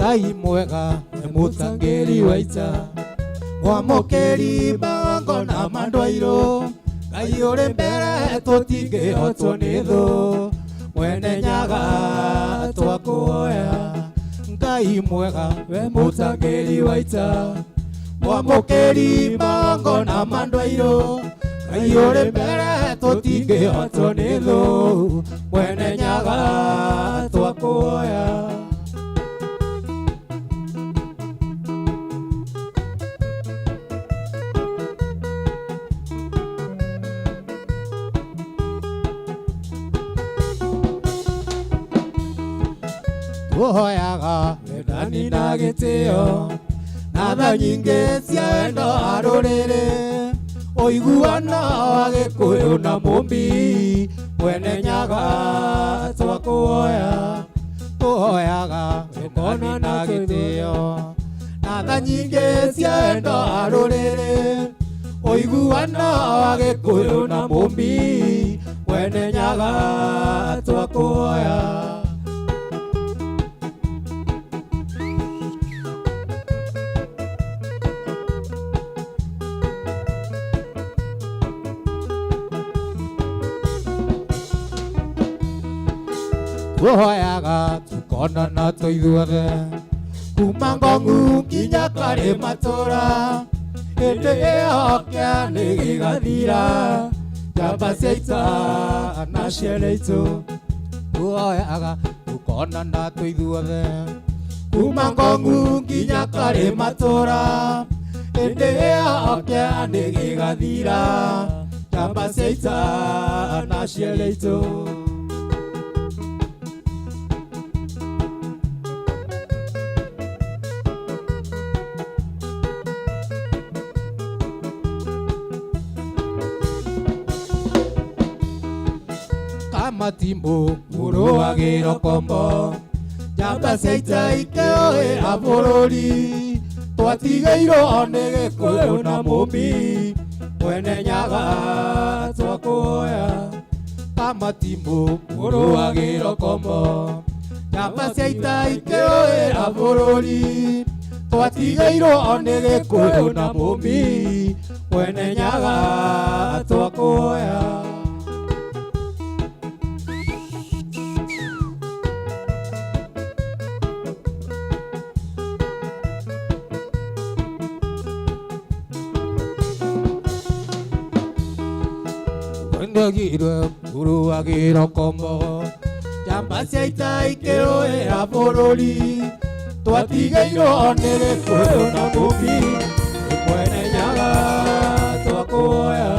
Ngai mwega mũtangĩri wa ita mwamũkĩri magongo na mandwairũ Ngai ũrĩ mbere tũtingĩhotwo nĩ thũ mwene nyaga twakũhoya Ngai mwega mũtangĩri wa ita mwamũkĩri magongo na mandwairũ Ngai ũrĩ mbere tũtingĩhotwo nĩ thũ mwene nyaga twakũhoya Tuhoyaga wendani na gĩtĩo na tha nyingĩ cia wendo wa rũrĩrĩ ũiguano wa Gĩkũyũ na Mũmbi mwene nyaga twakũhoya Tuhoyaga wendani na gĩtĩo na tha nyingĩ cia wendo wa rũrĩrĩ ũiguano wa Gĩkũyũ na Mũmbi mwene nyaga twakũhoya Tuhoyaga tukonana tũithuothe kuma Ngong'u nginya Karĩ Matũũra hĩndĩ ĩyo kĩeha nĩ gĩgathira njamba cia ita na ciene itũ Tuhoyaga tukonana tũithuothe kuma Ngong'u nginya Karĩ Matũũra hĩndĩ ĩyo kĩeha nĩ gĩgathira njamba cia ita na ciene itũ Matimbo mũrũ wa Gĩrokombo njamba cia ita ikĩũhĩra bũrũri twatigĩirwo nĩ Gĩkũyũ na Mũmbi mwene nyaga twakũhoya Matimbo mũrũ wa Gĩrokombo njamba cia ita ikĩũhĩra bũrũri twatigĩirwo nĩ Gĩkũyũ na Mũmbi mwene nyaga twakũhoya Ndagirwe mũrũ wa Gĩrokombo njamba cia ita ikĩũhĩra bũrũri twatigĩirwo nĩ Gĩkũyũ na Mũmbi mwene nyaga twakũhoya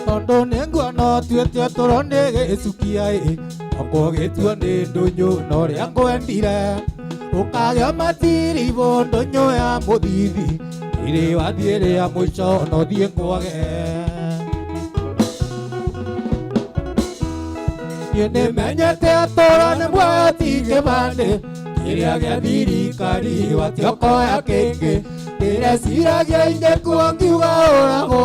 Tondũ nĩ nguona tuĩte tũro nĩ gĩcukia okorwo gĩtua nĩ ndũnyũ na ũrĩa ngwendire ũkagĩa matiribũ ndũnyũ ya mũthithi ĩrĩ wathiĩ rĩa mũico no thiĩ ngwage niĩ nĩmenyete tũro nĩ muoyo ti kĩbandĩ kĩrĩa gĩa thirikari watiokoya kĩngĩ ndĩreciragia ingĩkuo ngiuga ũragwo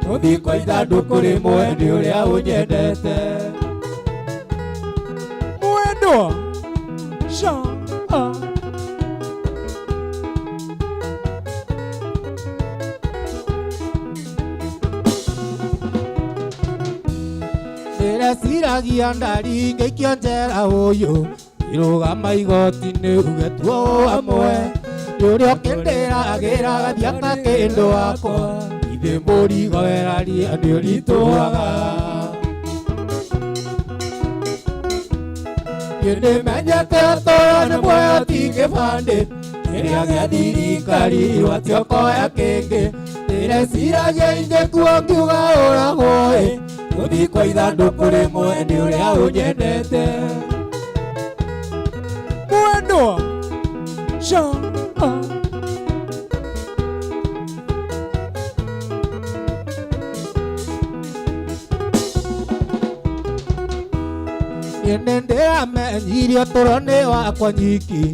Tũthiĩ kwa ithandũkũ rĩmwe nĩ ũrĩa ũnyendete Mwendwa ndĩreciragia ndari ngĩikio njera ũyũ irũgama igoti-inĩ uge tuo hamwe nĩ ũrĩa ũkĩndĩragĩra gathiaka kĩndũ wakwa Ithe mũrigo weraria nĩ ũritũhaga niĩ nĩmenyete tũro nĩ muoyo ti kĩbandĩ kĩrĩa gĩa thirikari watiokoya kĩngĩ ndĩreciragia ingĩkuo ngiuga ũragwo Uthi kwa ithandũkũ rĩmwe nĩ ũrĩa ũnyendete. Mwendwa ndĩramenyire ũtũũro nĩ wakwa nyiki,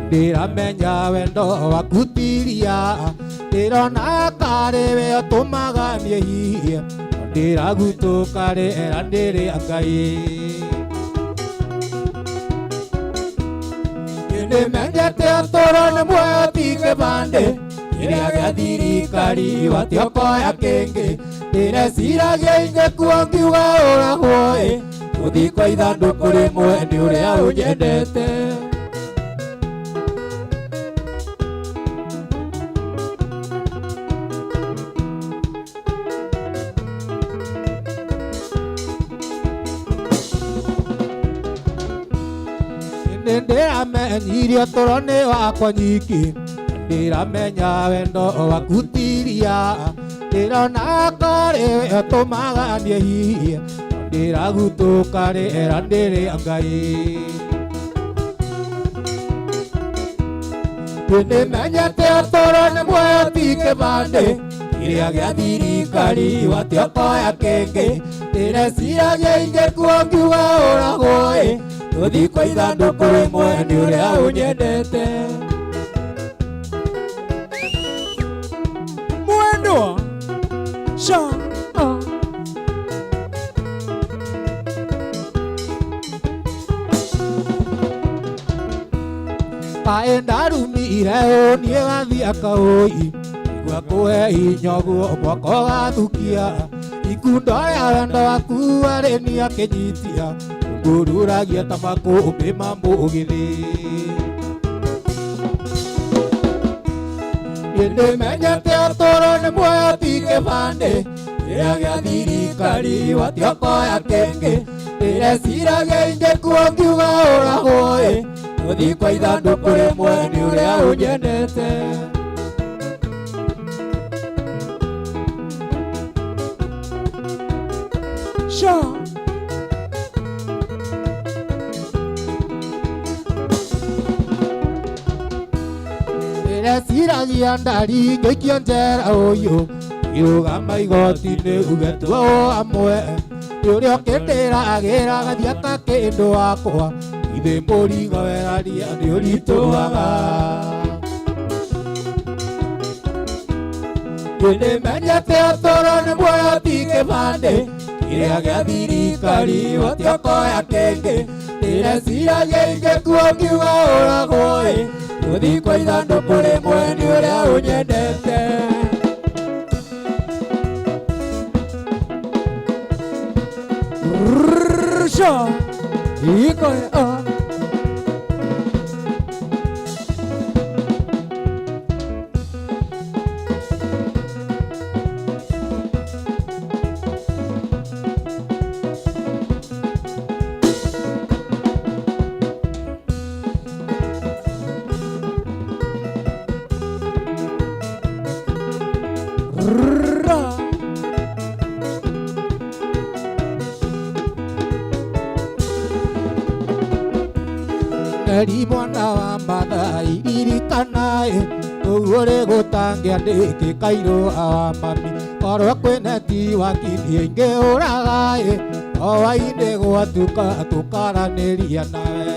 ndĩramenya wendo waku tiria, ndĩrona karĩ we ũtũmaga niĩ ndĩragutũka rĩera ndĩrĩa Ngai. Nĩmenyete ũtũũro nĩ muoyo ti kĩbandĩ, kĩrĩa gĩa thirikari watiokoya kĩngĩ, ndĩreciragia ingĩkua ngiuga ũragwo gũthiĩ kwa ithandũkũ rĩmwe nĩ ũrĩa ũnyendete. Ndĩramenyire ũtũũro nĩ wakwa nyiki, ndĩramenya wendo waku tiria, ndĩrona karĩ we ũtũmaga niĩ ndĩragutũka rĩera ndĩrĩa Ngai. Nĩmenyete ũtũũro nĩ muoyo ti kĩbandĩ, kĩrĩa gĩa thirikari watiokoya kĩngĩ, ndĩreciragia ingĩkua ngiuga ũragwo gũthiĩ kwa ithandũkũ rĩmwe nĩ ũrĩa ũnyendete. Mwendwa kaĩ ndarumire niĩ gathiĩ kaũi, igua kũhe hinya ũguo mwaka ũgathukia, ikundo rĩa wendo waku arĩ niĩ akĩnyitia, ngururagia ta makũmbĩ ma mũgĩthĩ. Nĩmenyete ũtũũro nĩ muoyo ti kĩbandĩ, kĩrĩa gĩa thirikari watiokoya kĩngĩ, ndĩreciragia ingĩkua ngiuga ũragwo gũthiĩ kwa ithandũkũ rĩmwe nĩ ũrĩa ũnyendete. Ndĩreciragia ndari ngĩikio njera ũyũ, irũgama igoti-inĩ ugetua amwe, nĩ ũrĩa ũkĩndĩragĩra gathiaka kĩndũ wakwa, ithe mũrigo weraria nĩ ũritũhaga. Nĩmenyete ũtũũro nĩ muoyo ti kĩbandĩ, kĩrĩa gĩa thirikari watiokoya kĩngĩ, ndĩreciragia ingĩkua ngiuga ũragwo gũthiĩ kwa ithandũkũ rĩmwe nĩ ũrĩa ũnyendete. Neri mwana wa Mathai iririkanaĩ, ũguo rĩgũtangĩandĩkĩ kairũ wa mami, korwo kwĩna ti wakithi ingĩ ũragaĩ, o hwainĩ gwatuka tũkaranĩria nawe.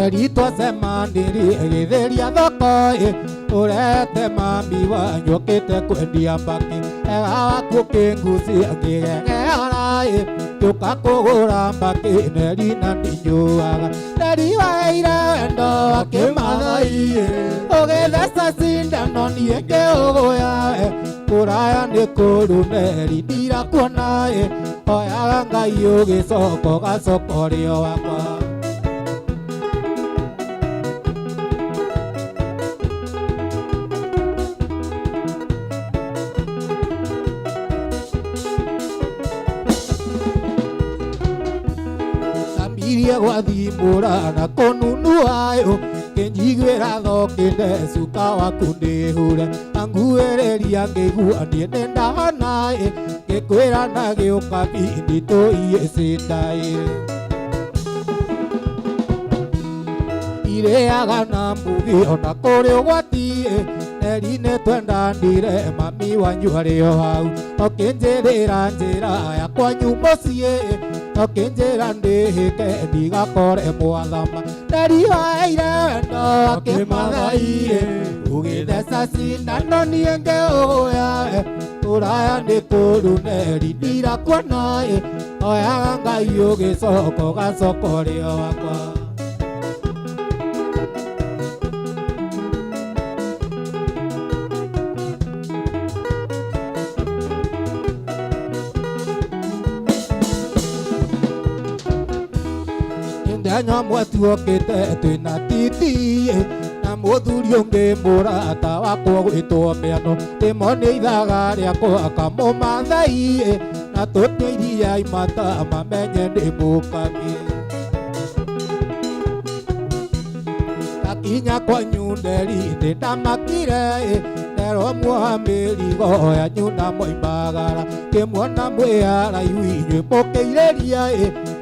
Eri twacemanĩrie gĩthĩria thoko-ĩ, ũrete mami wanyu ũkĩte kwendia mbaki, ega waku ũkĩngucia ngĩgegeara-ĩ, tũka kũgũra mbaki Neri na ndinyuaga. Neri waheire wendo wa kĩmathai-ĩ, ũgĩtheca cindano niĩ ngĩũgũya-ĩ, kũraya nĩ kũru Neri ndirakuona-ĩ, oyaga Ngai ũgĩcoka ũgacoka ũrĩ o wakwa. Iria gwathimũra na kũnunuayo, kĩnyiguĩra thokinde cuka waku ndĩhure anguĩrĩria ngĩigua niĩ nĩ ndahanaĩ ngĩkwĩra na gĩũka bindi tũiyĩcindaĩ irĩaga na mbugi ona kũrĩ ũgwati neri-inĩ twendanire mami wanyu arĩ o hau ũkĩnjĩrĩra njĩra yakwanyu mũciĩ ũkĩnjĩra ndĩhĩke ndigakore mwathama neri waĩire wendo akĩmathaiĩ ũgĩtheca cindano niĩ ngĩũya ũraya nĩ kũru neri ndirakuonaĩ oyaga Ngai ũgĩcoka ũgacoka ũrĩ o wakwa Ndenya mwatu okĩte twĩna titi na mũthuri ũngĩ mũrata wakwa gwĩtwo mĩano rĩmo nĩ ithaga rĩakwa kamũmathai na tũtue iria imata mamenye nĩ mũkami gakinya kwanyu nderi ndĩ ndamakire nderwo muoha mĩrigo yanyu na moimbagara ngĩmuona mwĩ haraihu inyuĩ mũkĩirĩria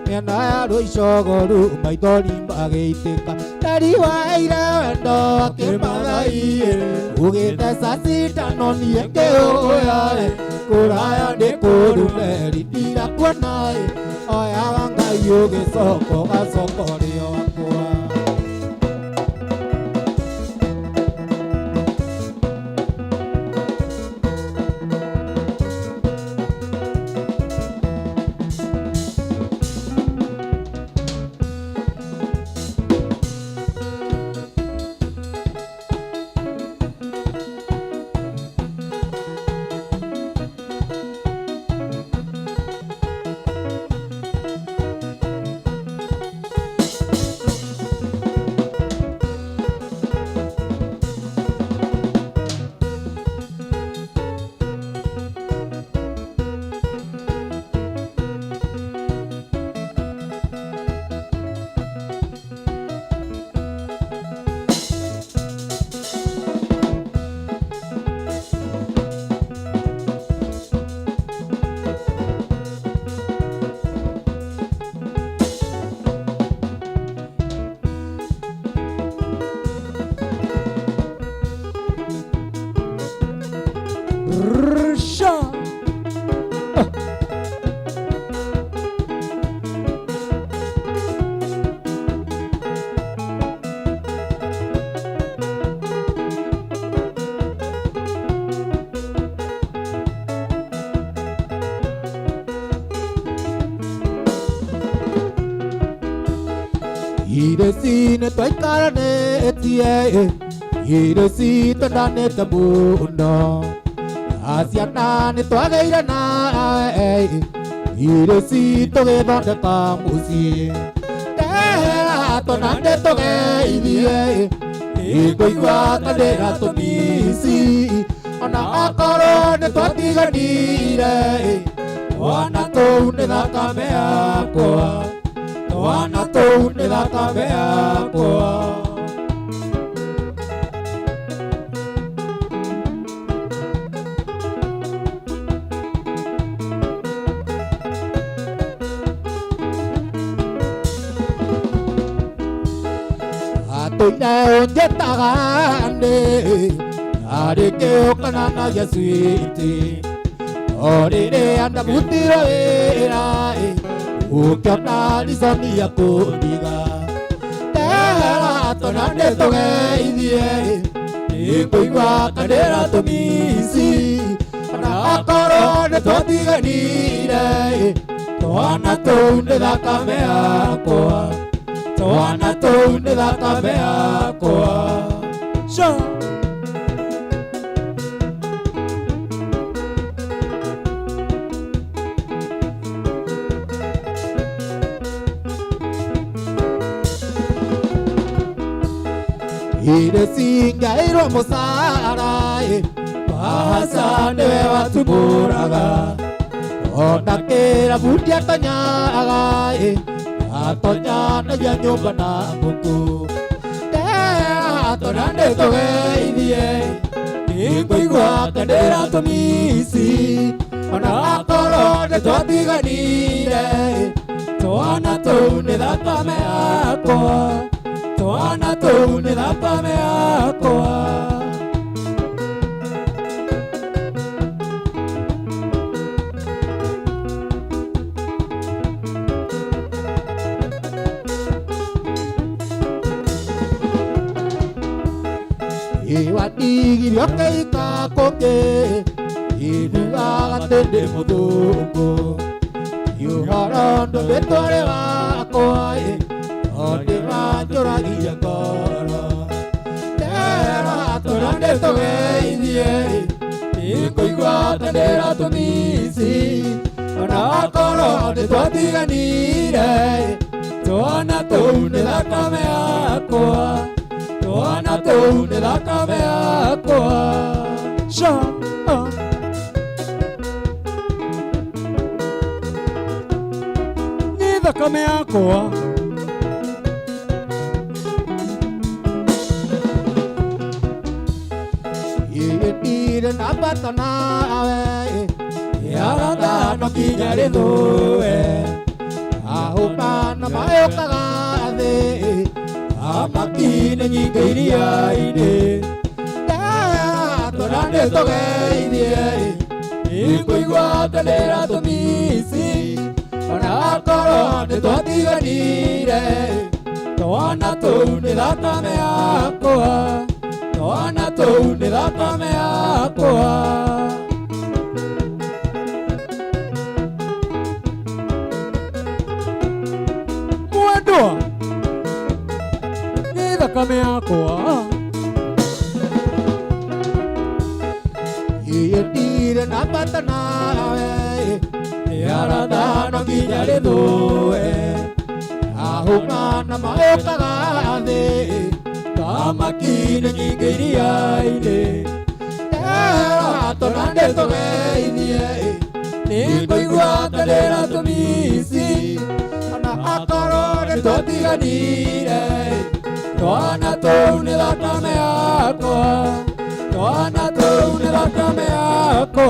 mĩena ya rũicogoru maithori magĩitĩka neri waĩire wendo akĩmathai ũgĩtheca cindano niĩ ngĩũya kũraya nĩ kũru neri ndirakuonaĩ oyaga Ngai ũgĩcoka ũgacoka ũrĩ o wakwa Iresi ne twaikaranĩtie iresi twendanĩte mũno aciana nĩ twagĩire nawe iresi tũgĩthondeka mũciĩ ndehera twenandĩ tũgeithie ngũigua kandĩra tũmici ona akorwo nĩ twatiganire twana tũu nĩ thakame yakwa twana tũu nĩ thakame yakwa atũire ũnjĩtaga ndĩ arĩ kĩũkana na gĩcwiti o rĩrĩa ndabutirwo wĩra ũkĩona rizoni ya kũndiga ndehera twenandĩ tũgeithie ngũigua kandĩra tũmici ona akorwo nĩ twatiganire twana tũu nĩ thakame yakwa twana tũu nĩ thakame yakwa iresi ngairwo mũcara bahasa nĩwe watubũraga ona kĩrabu ndiatonyaga atonyanagia nyũmba na ngũkũ ndehera tonande togeithie nĩngũigua tendera tũmisi ona akorwo nĩtwatiganire twana tũu nĩ thakame yakwa twana tũu nĩ thakame yakwa iwatigirio keika kũngĩ inigaga tĩndĩ mũthũngũ iũhoro ndũmĩtũrĩ wakwa ondĩranjũragia ngoro tera tũra ndĩtũgeithie nĩngũigua tendera tũmisi ona akorwo nĩtwatiganire twana tũu nĩ thakame yakwa twana tũu nĩ thakame yakwa nĩ thakame yakwa ĩndire na mbata nawe yagathano kinya rĩthũe ahũma na mayũkaga thĩ amaki-inĩ nyingĩ iria-inĩ tũra ndĩtũgeithie nĩngũigua tendera tũmisi ona akorwo nĩtwatiganire twana tũu nĩ thakame yakwa twana tũu nĩ thakame yakwa mwendwa nĩ thakame yakwa ĩndire na mbata nawe yarathano nginya rĩthũe ahũma na mayũkaga thĩ amaki-inĩ nyingĩ iria-inĩ twana ndĩtũgeithie nĩngũigua tendera tũmisi ona akorwo nĩtwatiganire twana tũu nĩ thakame yakwa twana tũu nĩ thakame yakwa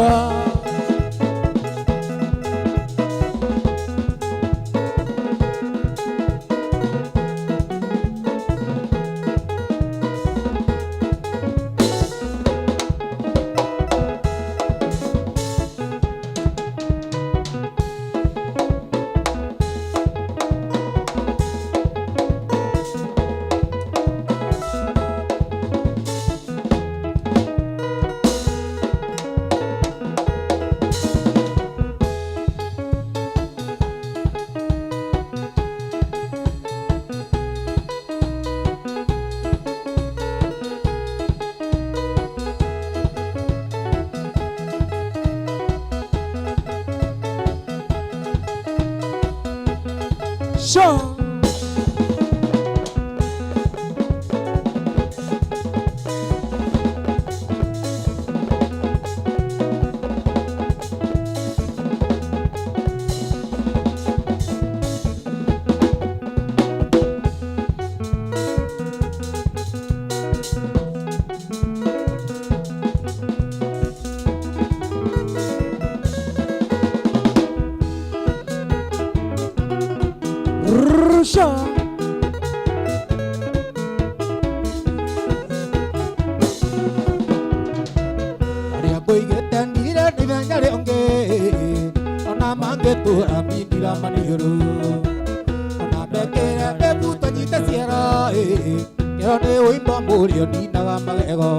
arĩa ngũigĩte ndire nĩmenya rĩngĩ ona mangĩtũra mindira maniũrũ ona mbekĩre mbĩbuto nyite ciara kĩro nĩ wĩimbo mũrĩo ninaga magego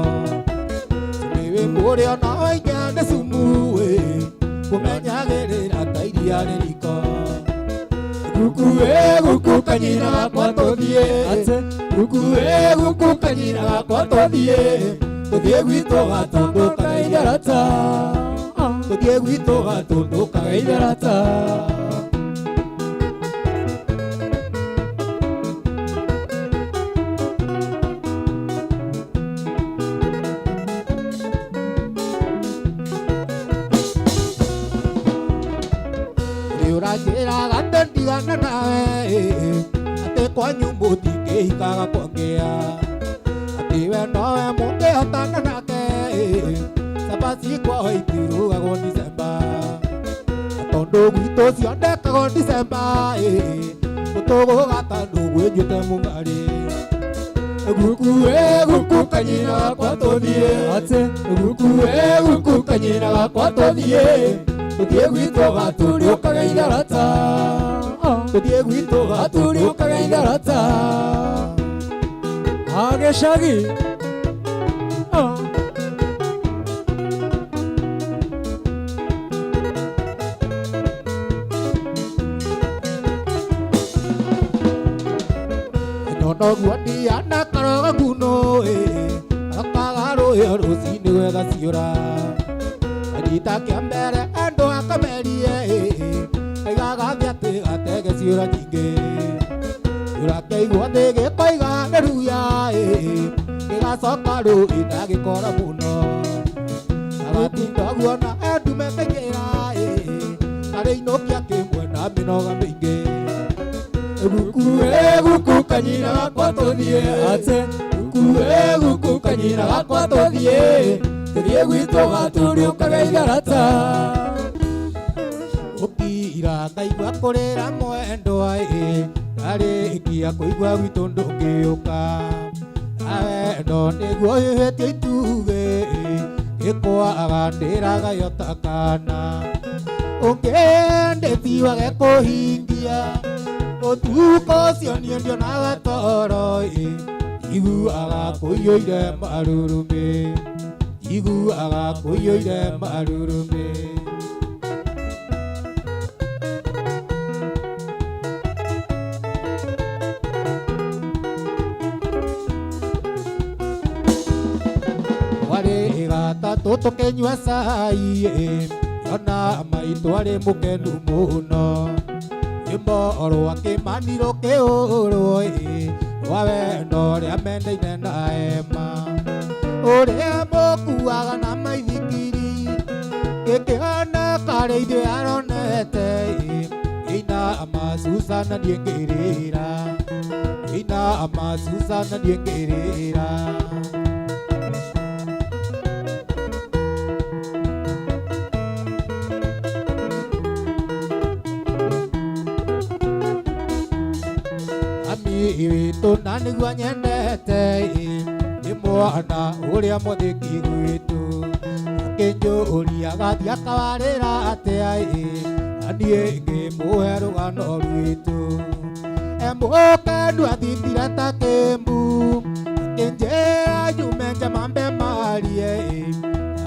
nĩ wĩimbo ũrĩa na wainya nĩ cumu kũmenyagĩrĩra ta iria rĩ riko guku guku kanyina gakwa tũthiĩ guku guku kanyina gakwa tũthiĩ tũthiĩ gwitũ gatũndũkaga itherata tũthiĩ gwitũ gatũndũkaga itherata ũranjĩraga ndigana nawe atĩ kwanyu mũtingĩhikaga kwongea atĩ itirugagwo December tondu gwitũ ciondekagwo December gũtũgũ gatandũ gwĩnjĩte mũng'arĩ guku kanyina gakwa tũthiĩ guku kanyina gakwa tũthiĩ tũthiĩ gwitũ gatũriũkaga itharata tũthiĩ gwitũ gatũriũkaga itharata agĩcagi noguo ndiana karoga nguno akaga rũhĩa rũcinĩ gwetha ciũra anyita kĩa mbere andũ akamerie aigaga thĩ atĩ gatege ciũra nyingĩ ciũra kĩigua thĩ gĩkoiga nĩruya gĩgacoka rũĩ ndagĩkora mũno agatinda guona endume kaingĩra arĩ inũkia kĩmwe na mĩnoga mĩingĩ guku kanyina gakwa tũthiĩ guku kanyina gakwa tũthiĩ tũthiĩ gwitũ gatũriũkaga itharata ũkira ngaigua kũrĩra mwendwa ndarĩkia kũigua gwitũ ndũngĩũka wendo nĩguo hĩhĩtie itugĩ gĩkwaga ndĩragayo ta kana ũngĩndĩtiwage kũhingia ũtuko ũcio niĩ ndionaga toro iguaga kũiyũire marurumĩ iguaga kũiyũire marurumĩ warĩ gatatũ tũkĩnyua cai yona maitũ arĩ mũkenu mũno moro akĩmanirwo kĩũrwo rwa wendo rĩa mendaine na ema ũrĩa mũkuaga na maithikiri gĩkĩhana karĩ ithuĩ aronete ina amasusana ndiengĩrĩra ina amasusana ndiengĩrĩra witũ na nĩguo nyendete mwana ũrĩa mũthĩki gwitũ akĩnjũria gathiĩ akawarĩra atĩa niĩ ngĩmũhe rũgano rwitũ mũkenu athitire ta kĩmbu akĩnjĩra nyume njamambe marie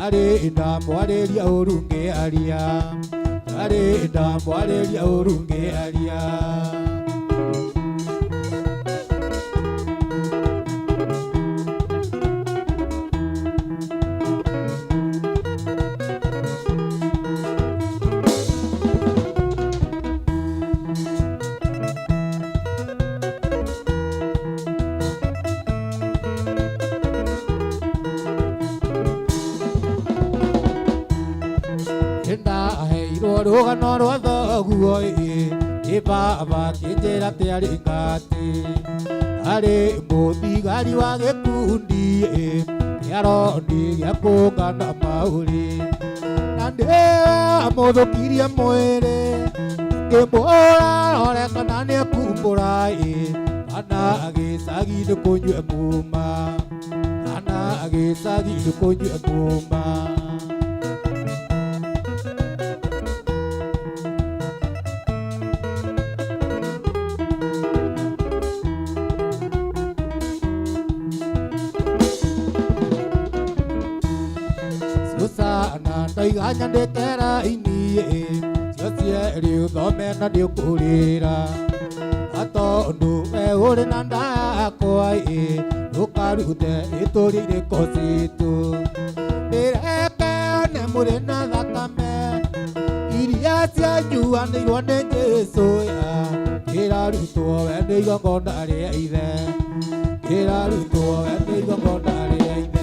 arĩ ndamwarĩria ũru ngĩaria arĩ ndamwarĩria ũru ngĩaria rũgano rwa thoguo baba kĩnjĩra atĩ arĩ ngati arĩ mũthigari wa gĩkundi kĩaroni gĩa kũngana maũrĩ na ndĩamũthũkirie mwĩrĩ ngĩmũra rore kana nĩekumbũra kana agĩcagi nĩkũnyue muma kana agĩcagi nĩkũnyue muma ndaiga nyandĩkĩra ini cio cierĩ ũthome na ndĩkũrĩra atondũ we ũrĩ na nda yakwa ndũkarute ĩtũrĩire kocitũ ndĩreke nĩ mũrĩ na thakame iria cianyuanĩirwo nĩ Jesũ kĩrarutwo we nĩ igongona rĩa ithe kĩrarutwo we nĩ igongona rĩa ithe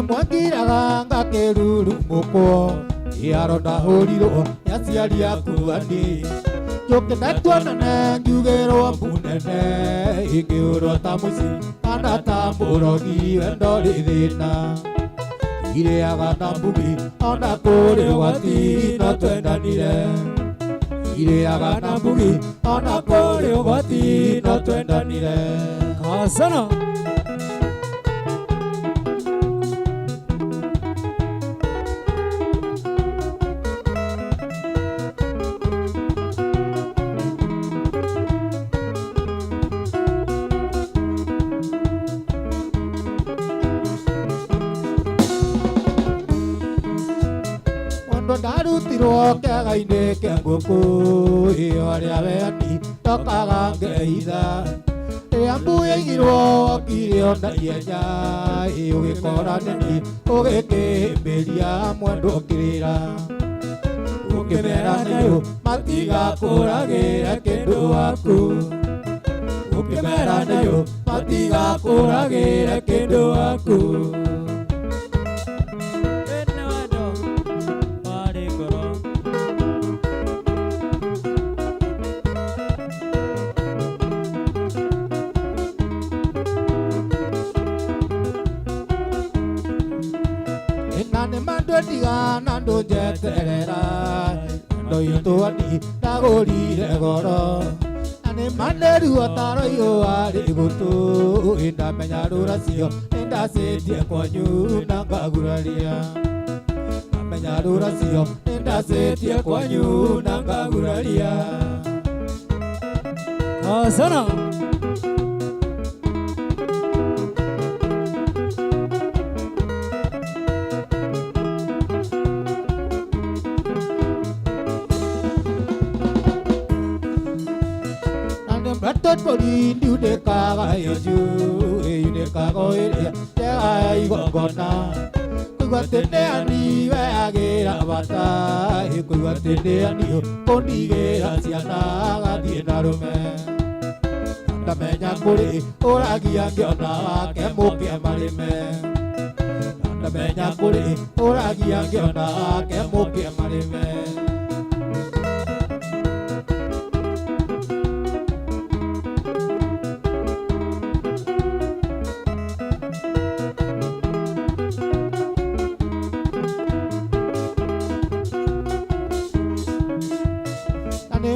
mwangiraga ngakĩruru mũkwo Iarona hũrirwo nĩ aciari aku ani Njũke natuonane ngiugĩrwo munene Ingĩũrwo ta mũici kana ta mũrogi we ndorĩ thĩna Irĩaga na mbugi ona kũrĩ ũgwati no twendanire Irĩaga na mbugi ona kũrĩ ũgwati no twendanire Kasana Ndarutirwo kĩaga-inĩ kĩa ngũkũ ĩyo arĩa weani ndokaga ngeitha rĩrĩa mbuyaigirwo okire ona ihenya ũgĩkora neni ũgĩkĩhĩmbĩria mwendwa ũkĩrĩra ũkĩmera nayo matigakũragĩre kĩndũ waku ũkĩmera nayo matigakũragĩre kĩndũ waku Ndigana ndũnjeterera ndo itũani ndagũrire goro na nĩ manĩru otaro iyo arĩ gũtũ ndamenya rũracio nĩndacĩtie kwanyu na ngaguraria ndamenya rũracio nĩndacĩtie kwanyu na ngaguraria Kasana Batot body do the car you the cargo ya igongona Kugatende ani wagera bata Kugatende ani kondigera ciana gathie na rume Ndamenya kũrĩ ũragia ngĩona ke mũke marĩme Ndamenya kũrĩ ũragia ngĩona ke mũke marĩme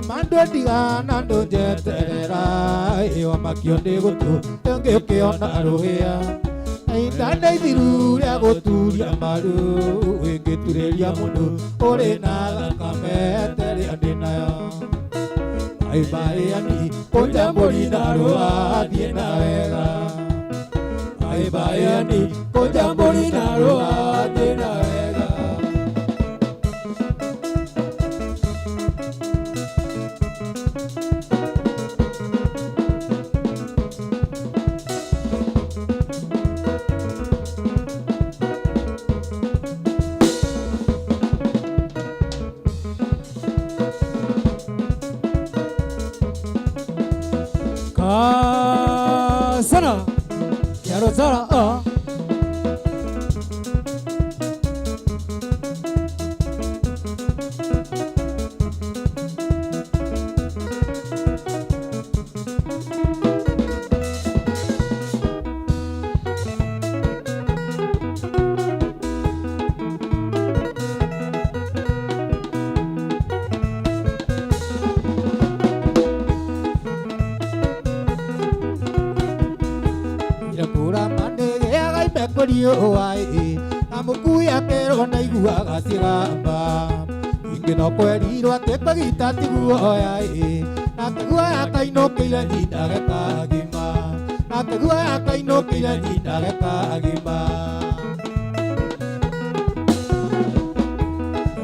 Mando ndigana ndũnjeterera ĩyo makio ndĩ gũtũ ngĩkĩona rũhĩa Indane ithiru rĩa gũturia maru ĩngĩturĩria mũndũ ũrĩ na thakame terĩa ndĩ nayo Aibaĩani kũnjambũri na rũa thiĩ na wega Aibaĩani kũnjambũri na rũa thiĩ na wega Kasana Quiero Zara Ai amukuya kero na iguaga cigamba ingino kwerirwo atekagita tiguoya nategua akainũkĩire nyina gekagima nategua akainũkĩire nyina gekagima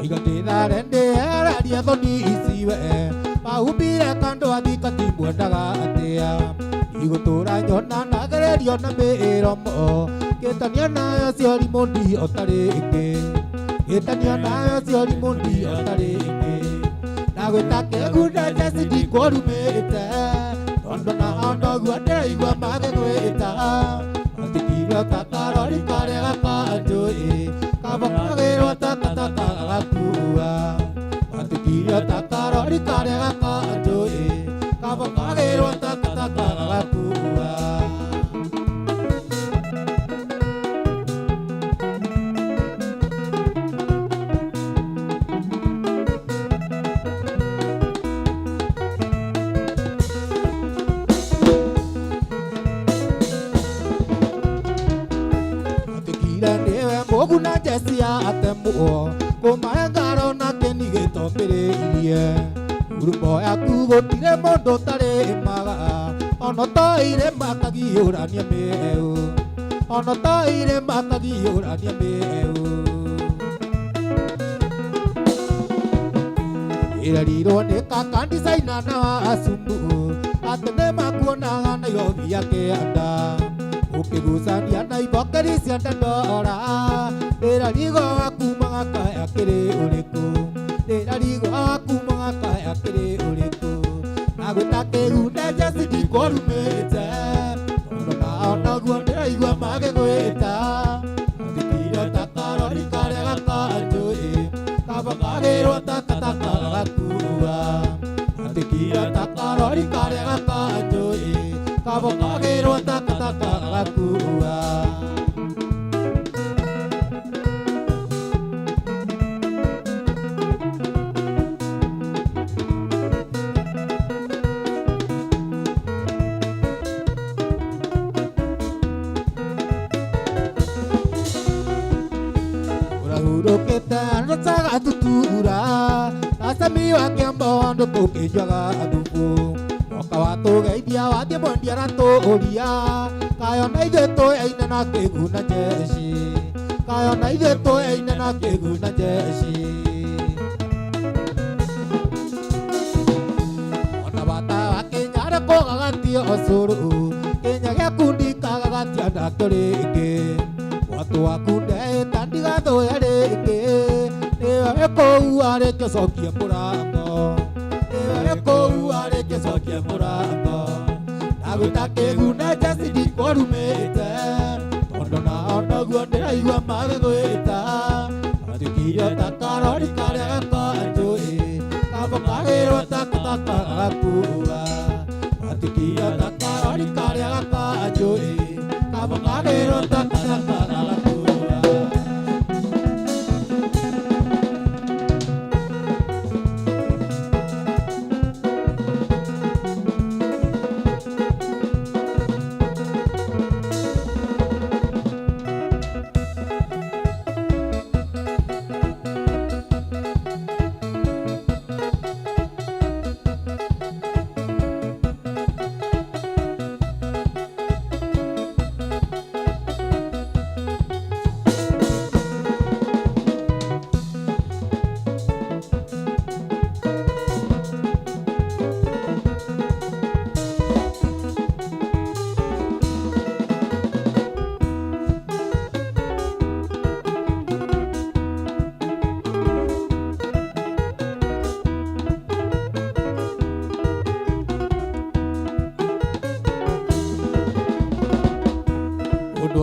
igatithare ndĩheraria thoni iciwe mahumbire kando athikati mwendaga atĩa igũtũra nyona nagererio na mĩĩromo Gĩtania nayo ciori mũndi otarĩ ĩngĩ Gĩtania nayo ciori mũndi otarĩ ĩngĩ Na gwĩta kĩgunda njeci ndikũrumĩte Tondũ na ondoguo ndĩraigua magĩgwĩta Atikire takarori karĩa gakanjũ karori karĩa gakanjũĩ kaba kagĩrwo takataka gagakua. Oguna jesia atembo koma ngaro na kenige tombiririe urumo yaku gotire mondo tare maga ono toire makagiurania meu ono toire makagiurania meu irariro ne kakandi saina na asumbu atene makuona na yogi yake anda ukigusania na ibokeri cia ndandora irarigo akuma gakaya kĩrĩ ũrĩkũ irarigo akuma gakaya kĩrĩ ũrĩkũ na gwĩta kĩgune njeci ndikũrumĩte tondũ nao naguo ndĩraigua magĩgwĩta athikire ta karori karĩa gakanjũĩ kaba kagĩrwo takataka gagakua athikire ta karori karĩa gakanjũĩ kaba kagĩrwo takataka gagakua. Urahurũkĩte nũtaga tutura asami wakiamba ndo tũkĩnjaga thubu oka watũgeithia wathiĩ mwendia aratũũria kayona ithuĩ tũyaine na kĩguna njeci kayona ithuĩ tũyaine na kĩguna njeci ona bata wa Kenya arĩkũ gagatie ũcũrũ Kenya gĩakundi kagagatia ndakĩo rĩngĩ watu wakunde tandigathoya rĩngĩ nĩyo ĩkũu arĩkĩcokia mũrango nĩyo ĩkũu arĩkĩcokia mũrango ndagwĩta kĩgune njeci ndikũrumĩte tondũ nao naguo ndĩraigua magĩgwĩta athikire ta karori karĩa gakanjũĩ kaba kagĩrwo takataka gagakua athikire ta karori karĩa gakanjũĩ kaba kagĩrwo takataka gagakua.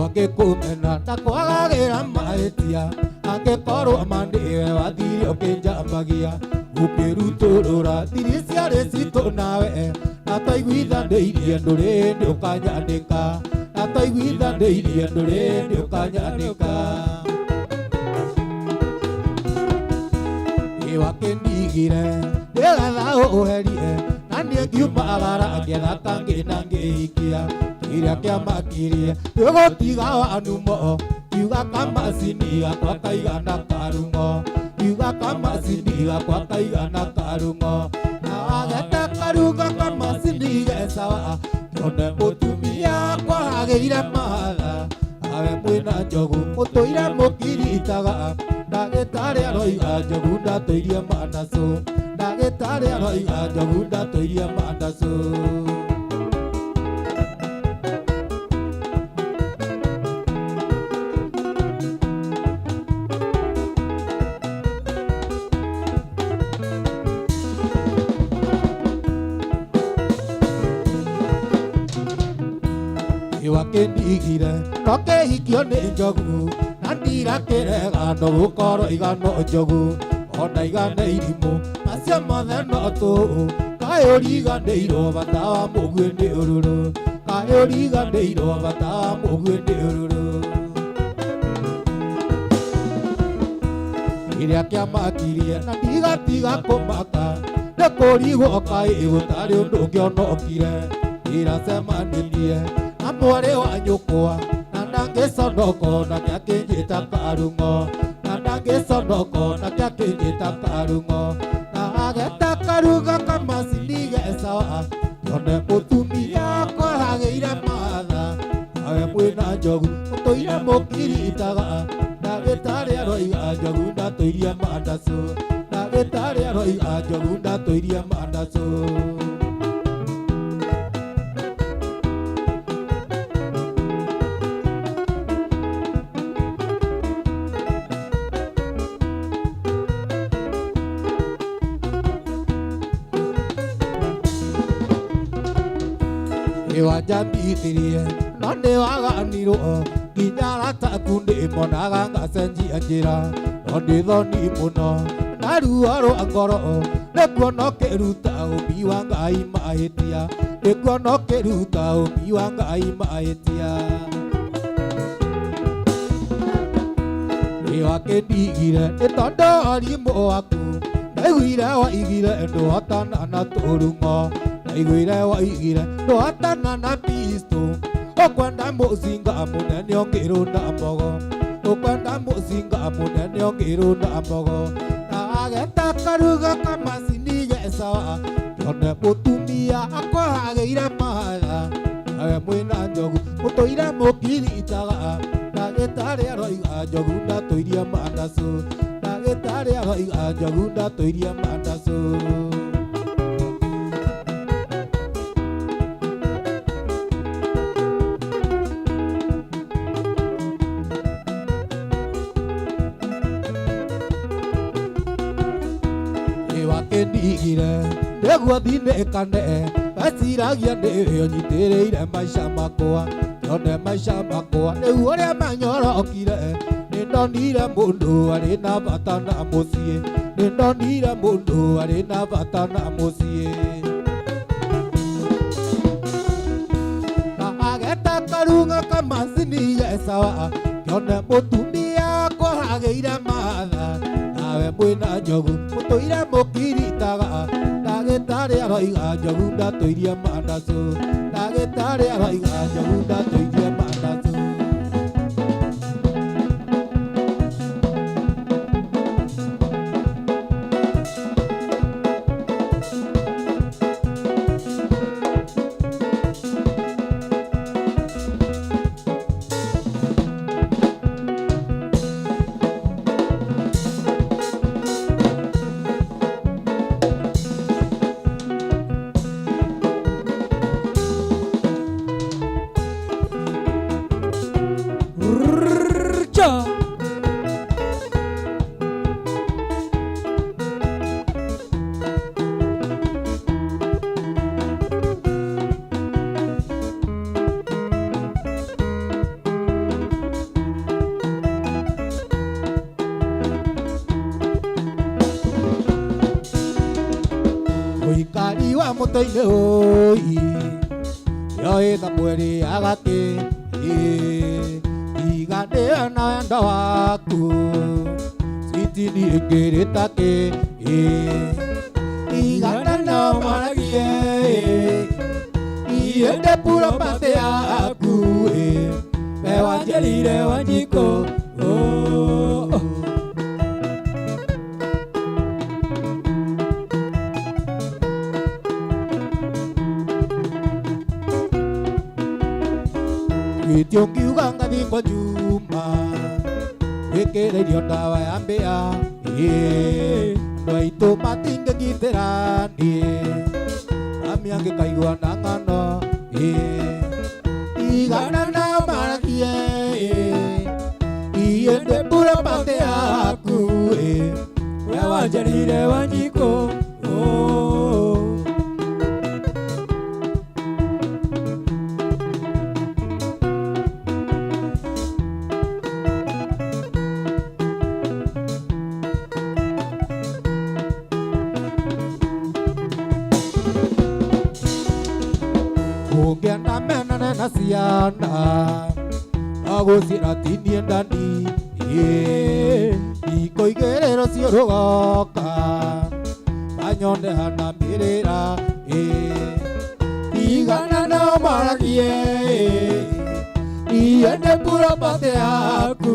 Angĩkũmena na kwagagĩra mahĩtia angĩkorwo mandĩwe wathire ũkĩnjambagia ũkĩrutũrũra thiri ciarĩ citũ nawe na twaiguithanĩirie ndũrĩ ndĩ ũkanyandĩka na twaiguithanĩirie ndũrĩ ndĩ ũkanyandĩka wakĩndigire ndĩgetha ũherie na niĩ ngiumagara ngĩetha kangĩ na ngĩhikia kĩrĩa kĩamakirie gĩgũtiga wanumo kiuga kamacini gakwa kaigana karumo kiuga kamacini gakwa kaigana karumo na wagete karunga kamacini gecawa kĩone mũtumia kwagĩire mahatha awe mwĩna njogu mũtũire mũkiritaga ndagĩtarĩ aroiga njogu ndatũirie mandacũ ndagĩtarĩ aroiga njogu ndatũirie mandacũ. Wakĩndigire nokĩhikio nĩ njogu na ndirakĩrega no gũkorwo igano njogu ona igane irimũ cia matheno tu kayuriganĩirwo bata wa mũguĩ nĩ ũrũrũ kayuriganĩirwo bata wa mũguĩ nĩ ũrũrũ kĩrĩa kĩamakirie na ndigatiga kũmaka nĩ kũrigwo kaĩ gũtarĩ ũndũ ũngĩonokire iracemanĩrie na mwarĩ wa nyũkwa na ndangĩconoko na kĩakĩnjĩta karung'o na ndangĩconoko na kĩakĩnjĩta karung'o na ageta karuga kamacini gecawa yone mũtumia akoragĩire matha nawe mwĩna njogu mũtũire mũkiritaga ndagĩtarĩ aroiga njogu ndatũirie mandacũ ndagĩtarĩ aroiga njogu ndatũirie mandacũ nĩwanjambithirie no nĩwaganirwo nginya arataku ndĩmonaga ngacenjia njĩra no ndĩthoni mũno na ruo rwa ngoro nĩkuona ũkĩruta ũmbi wa Ngai mahĩtia nĩkuona ũkĩruta ũmbi wa Ngai mahĩtia nĩwakĩndigire nĩ tondũ arimũ waku ndaiguire waigire ndũhotana na tũrung'o ndaiguire waigire ndũhotana na pisto ũkwenda mũcinga mũnene ũngĩrũnda mbogo ũkwenda mũcinga mũnene ũngĩrũnda mbogo na ageta karuga kamacini gecawa yone mũtumia akoragĩire matha nawe mwĩna njogu mũtũire mũkiritaga ndagĩtarĩ aroiga njogu ndatũirie mandacũ ndagĩtarĩ aroiga njogu ndatũirie mandacũ nĩwakĩndigire nĩguo thinĩkane ngaciragia nĩwe ũnyitĩrĩire maica makwa yone maica makwa rĩu ũrĩa manyorokire nĩndonire mũndũ arĩ na bata na mũciĩ nĩndonire mũndũ arĩ na bata na mũciĩ na ageta karuga kamacini gecawa yone mũtumia akoragĩire matha nawe mwĩna njogu mũtũire mũkiritaga ndagĩtarĩ aroiga njogu ndatũirie mandacũ ndagĩtarĩ aroiga njogu ndatũirie mandacũ mũikari wa mũtĩ-inĩ ũyũ yoĩta mweri agakĩ iganĩra na wendo waku citini ĩngĩrĩtakĩ igana na maragie iende pura pate yaku we wanjerire Wanjikũ Gĩtiũngiuga ngathiĩ kwa Juma wĩkĩrĩirio ndawa ya mbĩa andũ aitũ matingĩgitĩra mami angĩkaigua na ng'ano igana na maragie iende mbura pate yaku we wanjerire Wanjikũ Ungenda menane na ciana agũcira tinie ndani ikoigĩrĩro cio rũgoka anyone hana mĩrĩra igana nao maragie iende pura pate yaku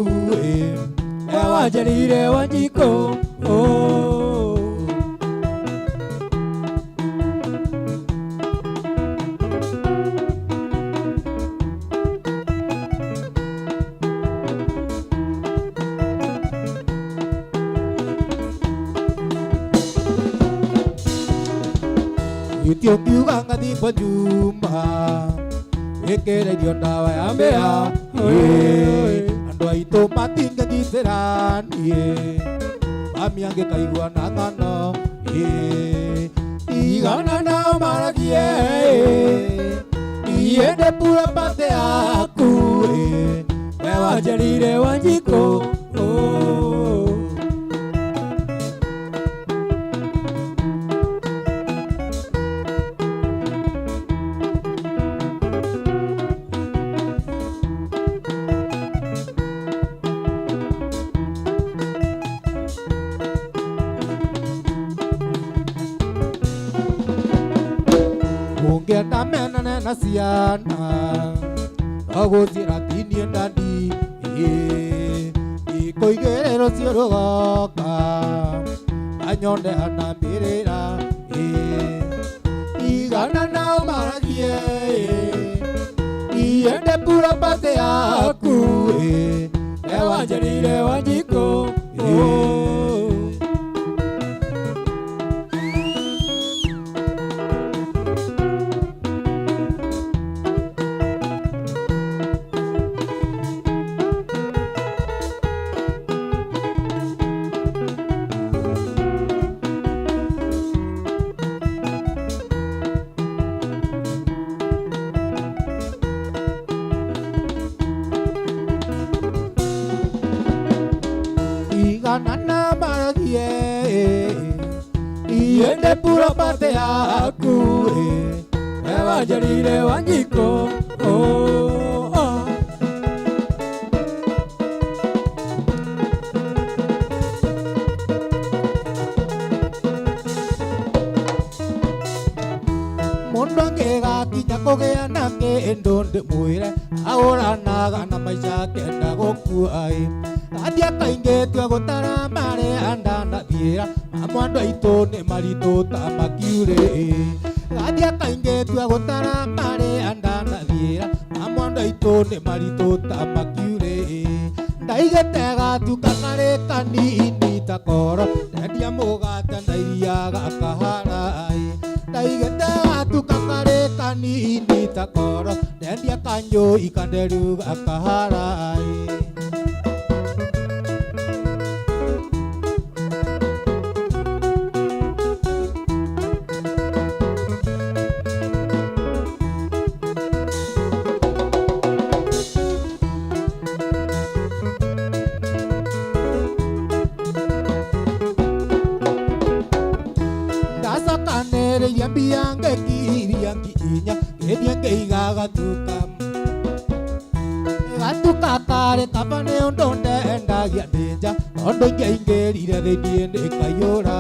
ewanjarire Wanjikũ Itio kiuga ngathi kwa Juma Wekereirio ndawa ya mbea Andũ aitũ matingĩgitĩra niĩ Mami angĩkaigua na ng'ano igana nao maragie iende pura pate yaku we wanjarire Wanjikũ Ungenda menane na ciana agũcira tinie ndani ikoigĩrĩro cio rũgoka anyone hana mĩrĩra igana nao maragie iende pura pate yaku ewanjarire Wanjikũ Nana maragie iende pura pate yaku ewanjarire Wanjikũ Mũndũ angĩgakinya kũgĩa na kĩndũ ndĩmwĩre ahũranaga na maica kenda gũkua Athi akaingĩtio gũtara marĩa ndanathiĩra mamwe andũ aitũ nĩ maritũ ta makiurĩ Athi akaingĩtio gũtara marĩa ndanathiĩra mamwe andũ aitũ nĩ maritũ ta makiurĩ Ndaigĩte gatuka karĩ kanini ta koro ndendia mũgate na iria gakahara Ndaigĩte gatuka karĩ kanini ta koro ndendia kanyũi kanderu gakahara Ndacokanĩrĩirie mbia ngĩkiria nginya ngĩthiĩ ngĩiga gatuka karĩ kaba nĩ ũndũ ndendagia ndĩ nja tondũ ingĩaingĩrire thĩiniĩ ndĩkaiyũra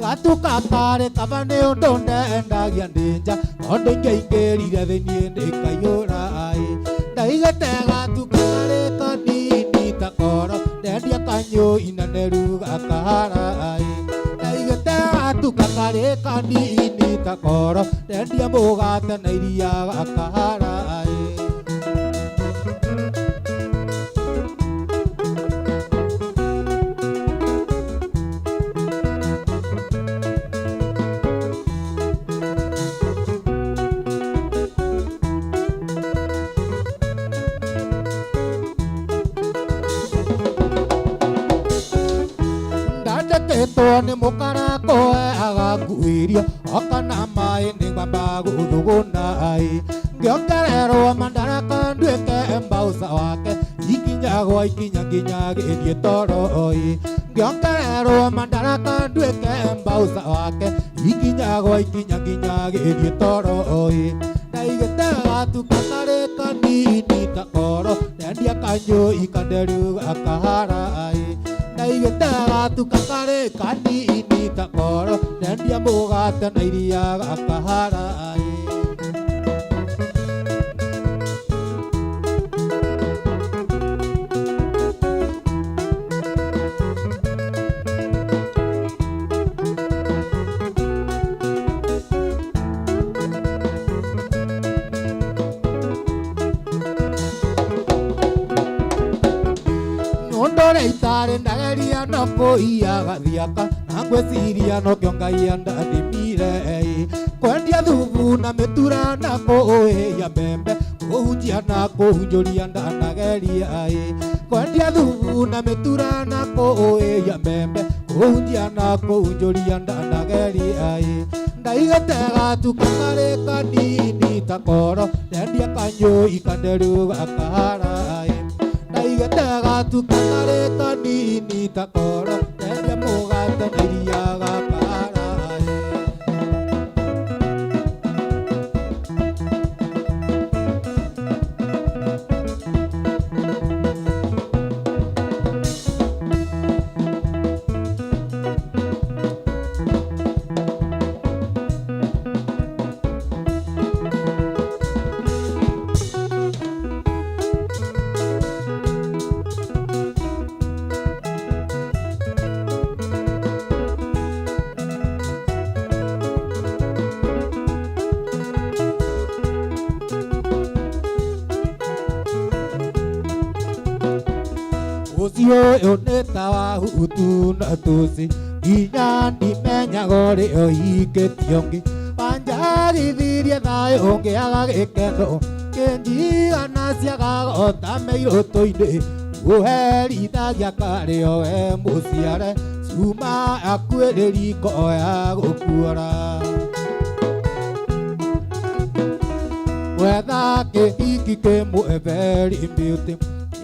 Gatuka karĩ kaba nĩ ũndũ ndendagia ndĩ nja tondũ ingĩaingĩrire thĩiniĩ ndĩkaiyũra Ndaigĩte gatuka karĩ kanini ta koro ndendia kanyũi na neru gakahara Ndaigĩte gatuka karĩ kanini ta koro ndendia mũgate na iria gakahara Ndandĩkĩtwo nĩ mũkarakũ agakuĩrio okana maĩ nĩ ngwamba gũthũgũna ngĩongererwo mandaraka nduĩke mbauca wake ikinya gwa ikinya nginya gĩthiĩ toro ngĩongererwo mandaraka nduĩke mbauca wake ikinya gwa ikinya nginya gĩthiĩ toro Naigetaga tukakare kanini takoro Nendia kanyo ikanderu akaharai Naigetaga tukakare kanini takoro Nendia mugata nairia akaharai Ndore itare ndageria no kuiaga thiaka na ngweciria no kĩo Ngai andathimire kwendia thubu na mĩtura na kũhĩhia mbembe kũhunjia na kũhunjũria ndanageria kwendia thubu na mĩtura na kũhĩhia mbembe kũhunjia na kũhunjũria ndanageria ndaigĩtega tukakare kanini takoro ndendia kanyũi kanderu gakaharai Naigetaga tukakare kanini takoro Nendia mugata nairia gakaharai Ucio yoneta hutu na tusi Inya nimenya gore oiketiongi Panjarithirie thayo ongeaga gĩkeno Kĩnjigana ciagaga otameirwo tũinĩ Ũherithagia karĩo we mũciare Cuma akuĩrĩri koya gũkuora Wetha kĩhiki kĩmwe very beauty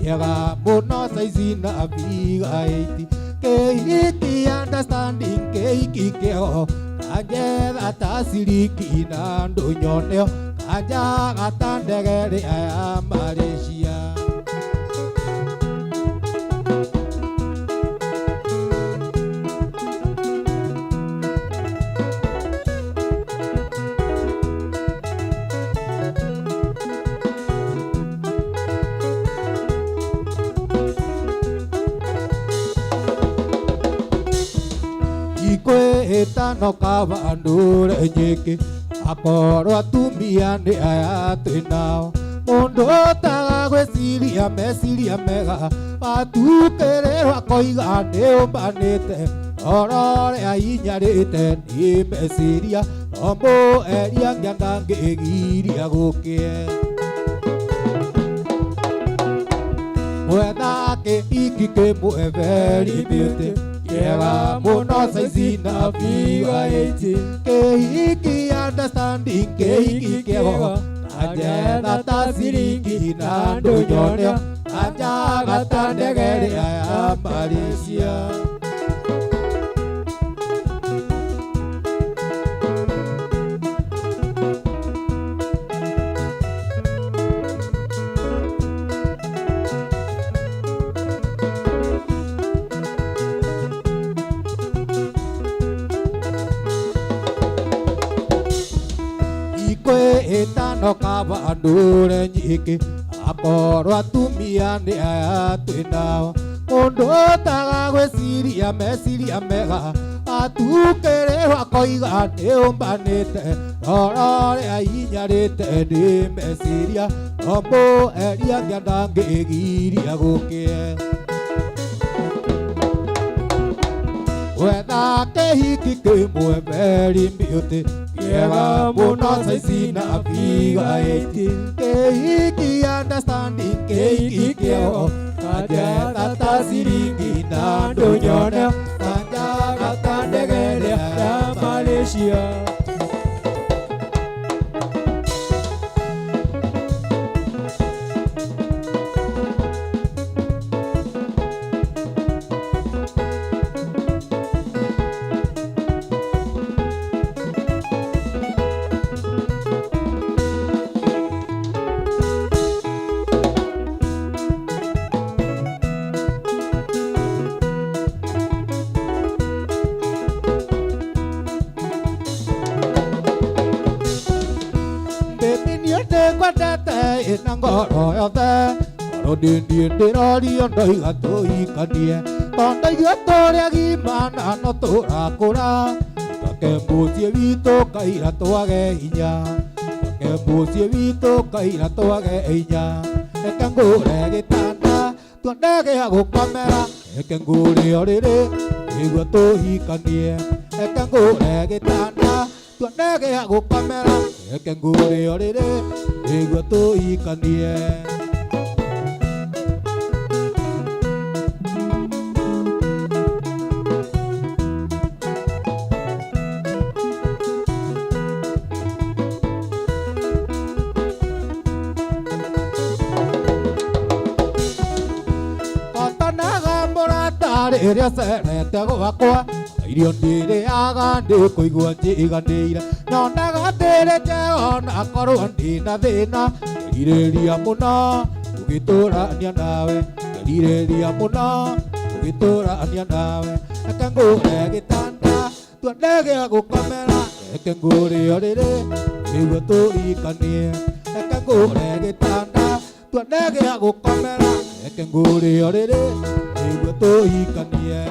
Yega mũno saizi na bigaiti Kĩhiki understanding kĩhiki kĩho Kanjetha ta ciriki na ndũnyoneo Kanjaga ta ndege ya Malaysia Ikwĩtano kabandũre nyingĩ Akorwo atumia nĩ aya twĩnao Mũndũ ũtaga gwĩciria meciria mega Watukĩrĩrwo akoiga nĩũmbanĩte Orore ahinyarĩte nĩ meciria No mũeria ngĩangĩgiria gũkĩe Mwetha kĩhiki kĩmwe very beauty Kĩega mũno saizi na bigaiti Kĩhiki understanding kĩhiki kĩho Kanjetha ta ciringi na ndũnyoneo Kanjaga ta ndege ya Malaysia Ikwĩtano kabandũre nyingĩ Akorwo atumia nĩ aya twĩnao Mũndũ ũtaga gwĩciria meciria mega Watukĩrĩrwo akoiga nĩũmbanĩte Orore ahinyarĩte nĩ meciria No mũeria ngĩangĩgiria gũkĩe Wetha kĩhiki kĩmwe very beauty Kĩega mũno saizi na bigaiti Kĩhiki understanding kĩhiki kĩho Kanjetha ta ciringi na ndũnyoneo Kanjaga ta ndege ya Malaysia de kwendete ina ngoro yothe ngoro ndindie ndĩrorio ndoiga tũhikanie tondũ ithuĩ tũrĩ agima na no tũrakũra twake mũciĩ witũ kaira twage hinya twake mũciĩ witũ kaira twage hinya reke ngũre gĩtanda tuonde gĩa gũkomera reke ngũre o rĩrĩ nĩguo tũhikanie reke ngũre gĩtanda tuonde gĩa gũkomera reke ngũre o rĩrĩ nĩguo tũhikanie. Rĩrĩa cerete gwakwa irio ndĩrĩaga ndĩkũigua njĩganĩire nyonaga ndĩrĩ njega na korwo ndĩna thĩna ngerirĩria mũno gũgĩtũrania nawe ngerirĩria mũno gũgĩtũrania nawe reke ngũre gĩtanda tuonde gĩa gũkomera reke ngũre o rĩrĩ nĩguo tũhikanie reke ngũre gĩtanda tuonde gĩa gũkomera reke ngũre o rĩrĩ nĩguo tũhikanie.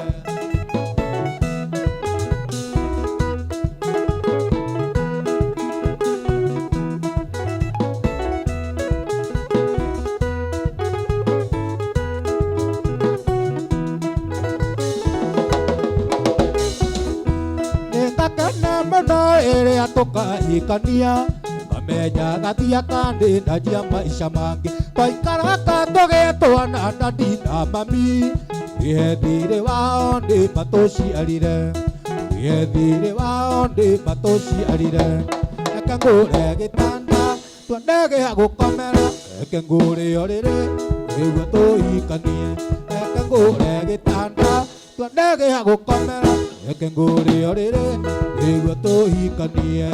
Nĩngakena mũno rĩrĩa tũkahikania ngamenya gathia kandĩndagia maica mangĩ twaikaraga tũgĩtwana ndandi na mami wĩhe thirĩ wao ndĩ matũciarire wĩhe thirĩ wao ndĩ matũciarire reke ngũre gĩtanda tuonde gĩa gũkomera reke ngũre o rĩrĩ nĩguo tũhikanie reke ngũre gĩtanda tuonde gĩa gũkomera reke ngũre o rĩrĩ nĩguo tũhikanie.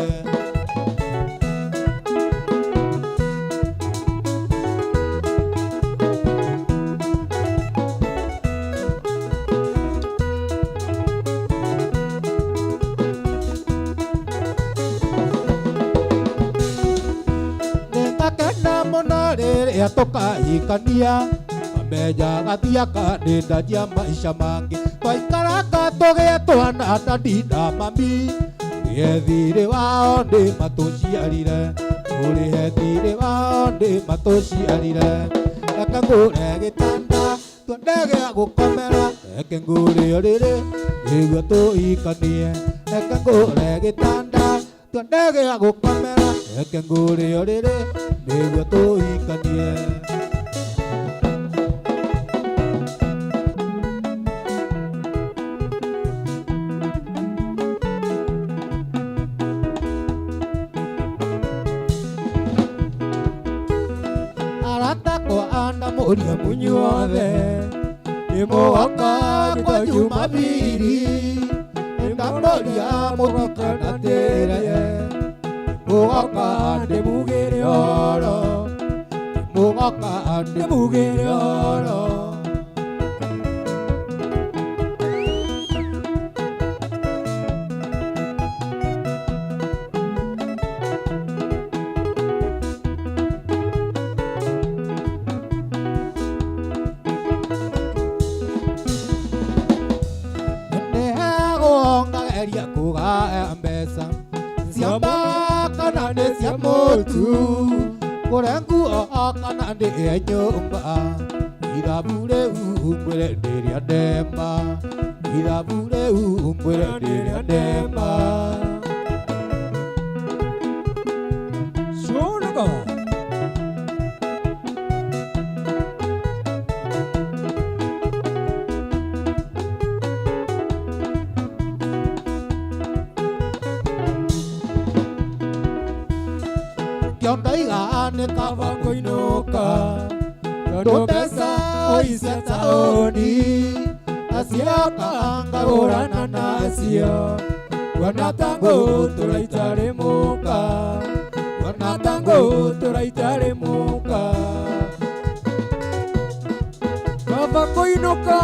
Rĩrĩa tũkahikania ngamenya gathia kandĩndagia maica mangĩ twaikaraga tũgĩtwana ndandi na mami ũrĩhe thirĩ wao ndĩ matũciarire ũrĩhe thirĩ wao ndĩ matũciarire reke ngũre gĩtanda tuonde gĩa gũkomera reke ngũre o rĩrĩ nĩguo tũhikanie reke ngũre gĩtanda tuonde gĩa gũkomera reke ngũre o rĩrĩ nĩguo tũhikanie. Arata kwa anda mũria mũnyuothe nĩmũgoka kwa Jumapili nĩndamũria mũgĩkanatĩre mũgoka ndĩmugĩre oro mũgoka ndĩmugĩre oro. Nĩhegũongageria kũgaya mbeca cia kana nĩ cia mũtu kũrĩa nguo kana ndĩ nyũmba ithabu rĩu ngwĩre ndĩrĩa ndemba ithabu rĩu ngwĩre ndĩrĩa ndemba. Ndaiga nĩ kaba kũinũka tondũ mbeca cia taũni acioka ngagũrana nacio kuona ta ngũtũra itarĩ mũka kuona ta ngũtũra itarĩ mũka kaba kũinũka.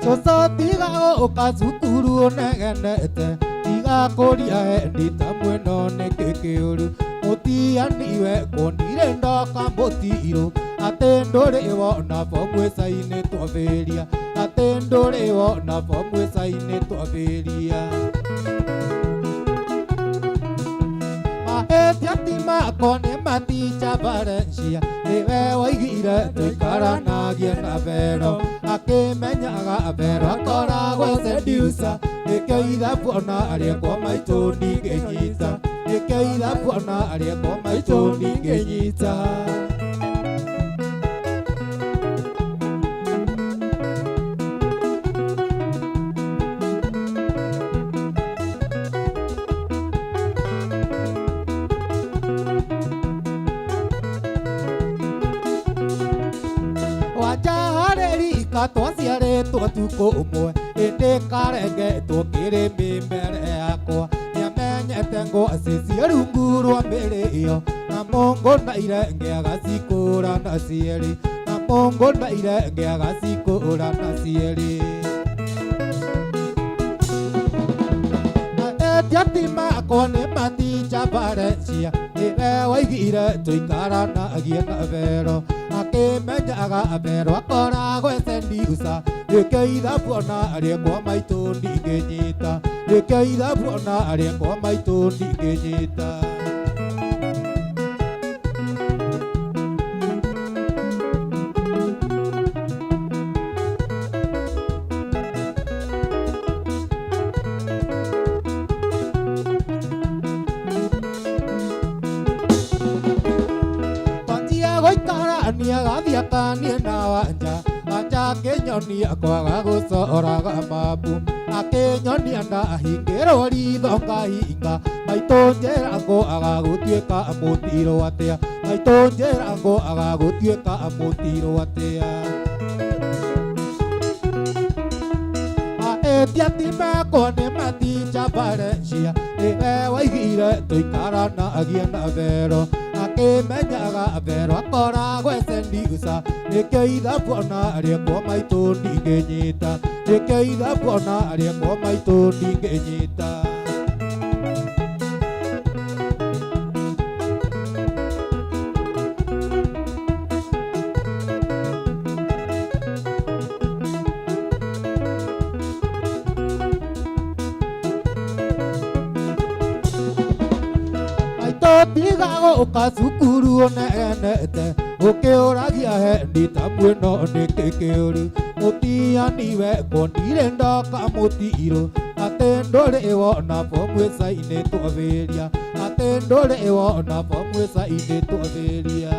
Soso tiga oka sukuru negenete tiga koria ndita mweno nekekeuru Mutianiwe kondire ndoka motiro Atendore wona pomwe saine twaberia Atendore wona pomwe saine twaberia Etiatima kone maticha Valencia Ewe waigire tuikaranagia na Vero Akimenyaga Vero akoragwo seducer Nikio ithabu ona ariekwo maitũ ndingĩnyita Nikio ithabu ona ariekwo maitũ ndingĩnyita Twaciarĩtwo tukũ ũmwe ĩndĩ karengetwo kĩrĩmĩ mbere yakwa nĩamenyete ngwacĩ cia rungu rwa mĩrĩ ĩyo na Mũngũ na irenge agacikũrana cierĩ na Mũngũ na irenge agacikũrana cierĩ na etiatima akwa nĩ maticha Valencia nĩwe waigire tũikaranagie na Vero Akimenyaga Vero akoragwo seducer Nikio ithabu ona ariekwo maitũ ndingĩnyita Nikio ithabu ona ariekwo maitũ ndingĩnyita Niagathiakanie na wanja akĩnyonia kwaga gũcoraga mabu akĩnyonia ndahingĩrwo ritho ngahinga maitũ njĩragwo agagũtuĩka mũtiro atĩa maitũ njĩragwo agagũtuĩka mũtiro atĩa Etiatima nĩ maticha Valencia nĩwe waigire tũikaranagie na Vero Akimenyaga Vero akoragwo seducer Nikio ithabu ona ariekwo maitũ ndingĩnyita Nikio ithabu ona ariekwo maitũ ndingĩnyita Tiga ukacukuru negenete Ũkĩũragia hendi ta mwĩno nĩkĩkĩũru Mũtianiwe kondire ndoka mũtiro Atĩ ndũrĩ wona pomwe saine twabĩria Atĩ ndũrĩ wona pomwe saine twabĩria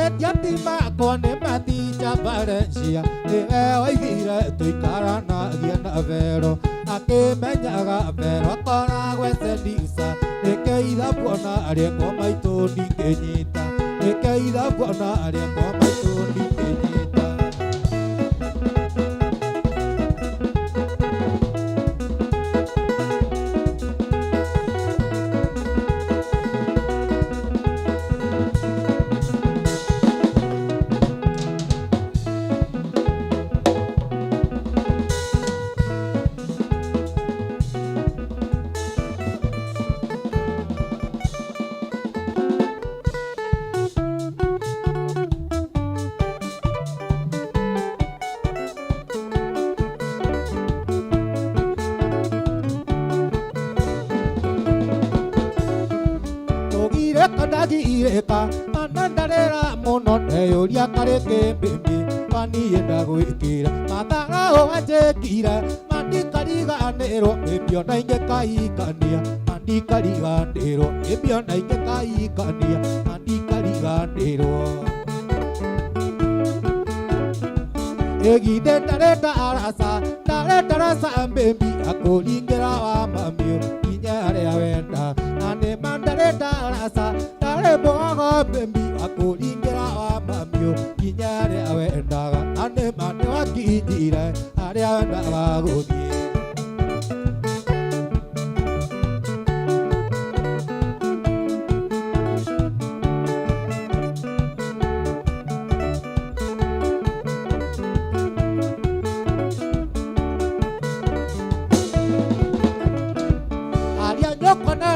Etiatima nĩ maticha Valencia nĩwe waigire tũikaranagie na Vero Akimenyaga Vero akoragwo seducer Nikio ithabu ona ariekwo maitũ ndingĩnyita Nikio ithabu ona ariekwo maitũ ndingĩnyita Ireka manandarera muno neyuria kareke mbimbi paniye ndagwikira mataraho anjekira mandikariganirwo mbimbi ona ingekahikania mandikariganirwo mbimbi ona ingekahikania mandikariganirwo Egide ndarenda arasa mbimbi akũringĩra wa mamio inya harĩa wenda na nĩ mandarenda arasa Bogo bembi akũringĩra wa mamio nginya harĩa wendaga na nĩ mane wakinyire harĩa wendaga gũthiĩ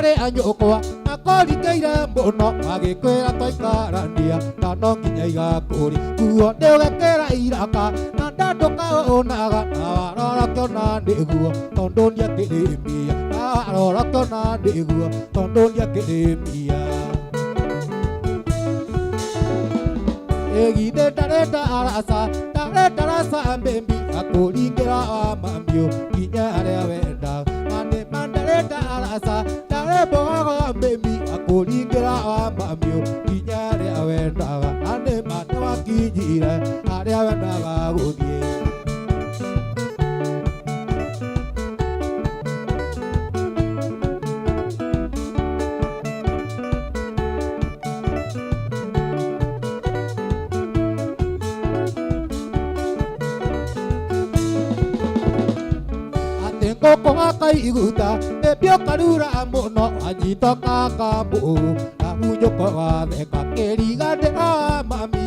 arĩ anyũkwa na kũringĩire mũno agĩkwĩra tũikarania na no nginya igakũri guo ndĩũgekĩra iraka na ndandũkaũnaga na warora kĩona nĩguo tondũ ndiakĩrĩmia na warora kĩona nĩguo tondũ ndiakĩrĩmia Egide tareta arasa mbembi akũringĩra wa mamiũ nginya harĩa wenda mane mandareta arasa tarebogaga mbembi akũringĩra wa mamiũ nginya harĩa wendaga ane mane wakinyire harĩa wendaga gũthiĩ Ngũkũ gakaiguta mbĩmbĩ ũkarura mũno anyita kakambu na hunyũko gatheka kĩriganĩro mami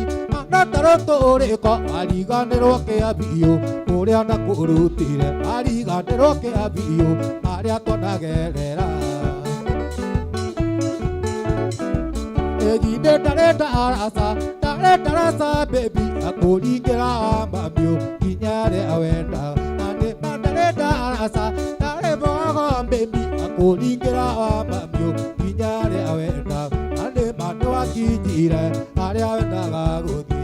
na tarũtũrĩko ariganĩrwo kĩambio kũrĩa na kũrutire ariganĩrwo kĩambio harĩa tũnagerera Egide tareta arasa mbembi akũringĩra mamiũ nginya harĩa wendaga Tareta arasa tarebogaga mbembi akũringĩra wa mamiũ nginya harĩa wendaga ane mane wakinyire harĩa wendaga gũthiĩ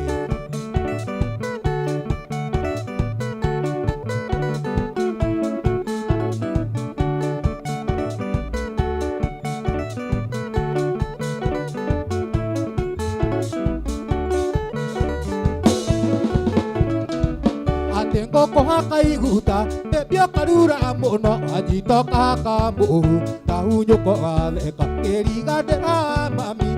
Ngũkũ gakaiguta mbembe ũkarura mũno anyita kakambu na hunyũko gatheka kĩriganĩro mami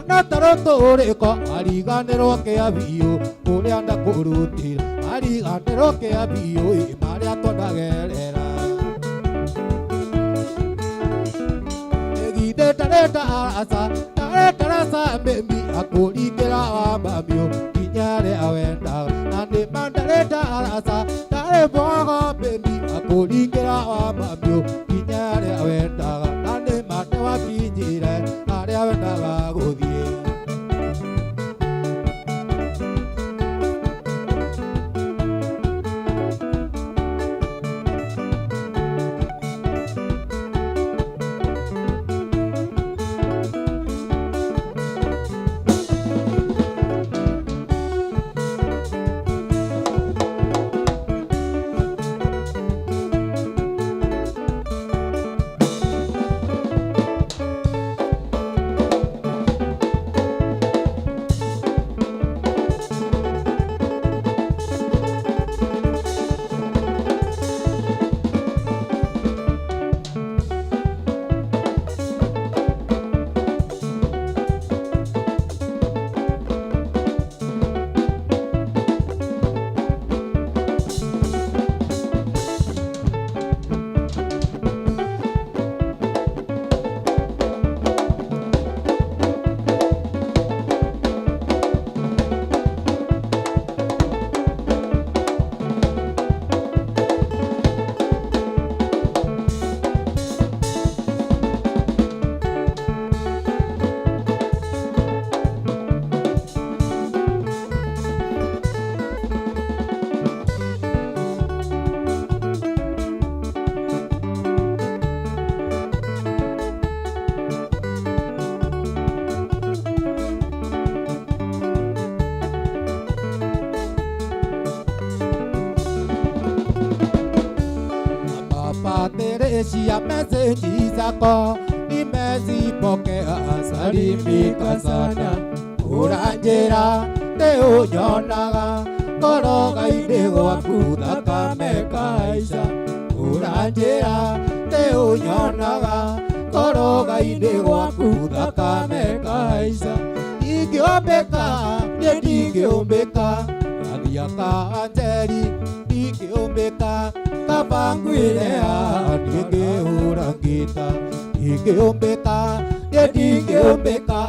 na tarũtũrĩko ariganĩrwo kĩambio kũrĩa na kũrutire ariganĩrwo kĩambio marĩa tũnagerera Egide tareta arasa mbembi akũringĩra wa mamiũ nginya harĩa wendaga ane mandareta arasa tarebogaga mbembi akũringĩra wa mamiũ nginya harĩa wendaga ane mane wakinyire harĩa wendaga gũthiĩ Teresia meseji zako nimezipokea, salimika sana. Uranjĩra nĩũnyonaga ngoro-inĩ gwaku thakame ĩkahaica. Uranjĩra nĩũnyonaga ngoro-inĩ gwaku thakame ĩkahaica. Ingĩũmbĩka niĩ ndingĩũmbĩka, gathia ka Anjeri ndingĩũmbĩka, kaba ngwĩre haha ndingĩhũra ngita. Ingĩũmbĩka niĩ ndingĩũmbĩka,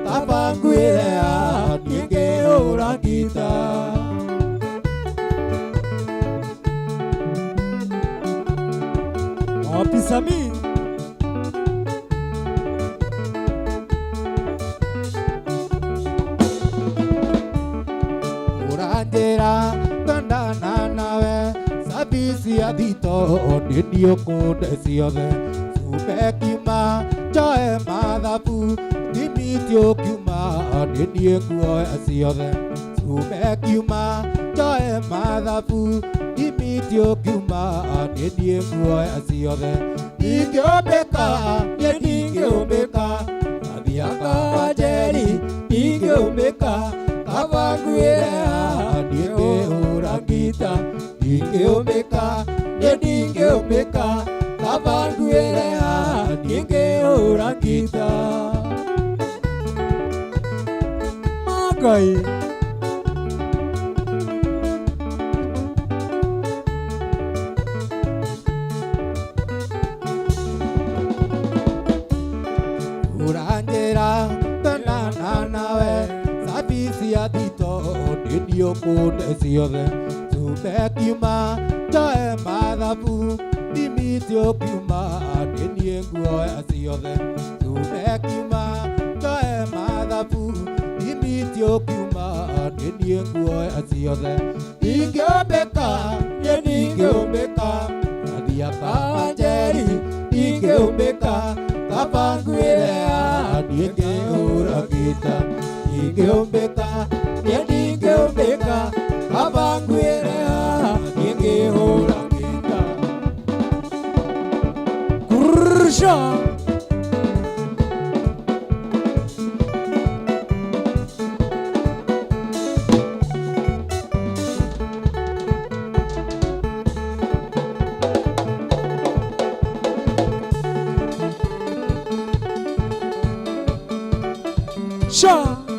kaba ngwĩre haha ndingĩhũra ngita. Wapi Sami? Urangera tandana nawe sabisi adito ondio konde siode subekima joe madhabu dimitio kuma ondio kuoe siode subekima joe madhabu dimitio kuma ondio kuoe siode digiobeka digiobeka abiaka wajeri digiobeka Kavanguera, dinge urangita, dinge omeka, dinge omeka, Kavanguera, dinge urangita. Makai. Urangera, tanana nawe. Adito dindio konde siode subekima joe madhabu dimitio kuma dindienguoe siode subekima joe madhabu dimitio kuma dindienguoe siode digiobeka digiobeka adiaka manjeri digiobeka kapanguerea dinge uragita Digiobeka, digiobeka, kabanguera, digihorangita. Kursha. Sha.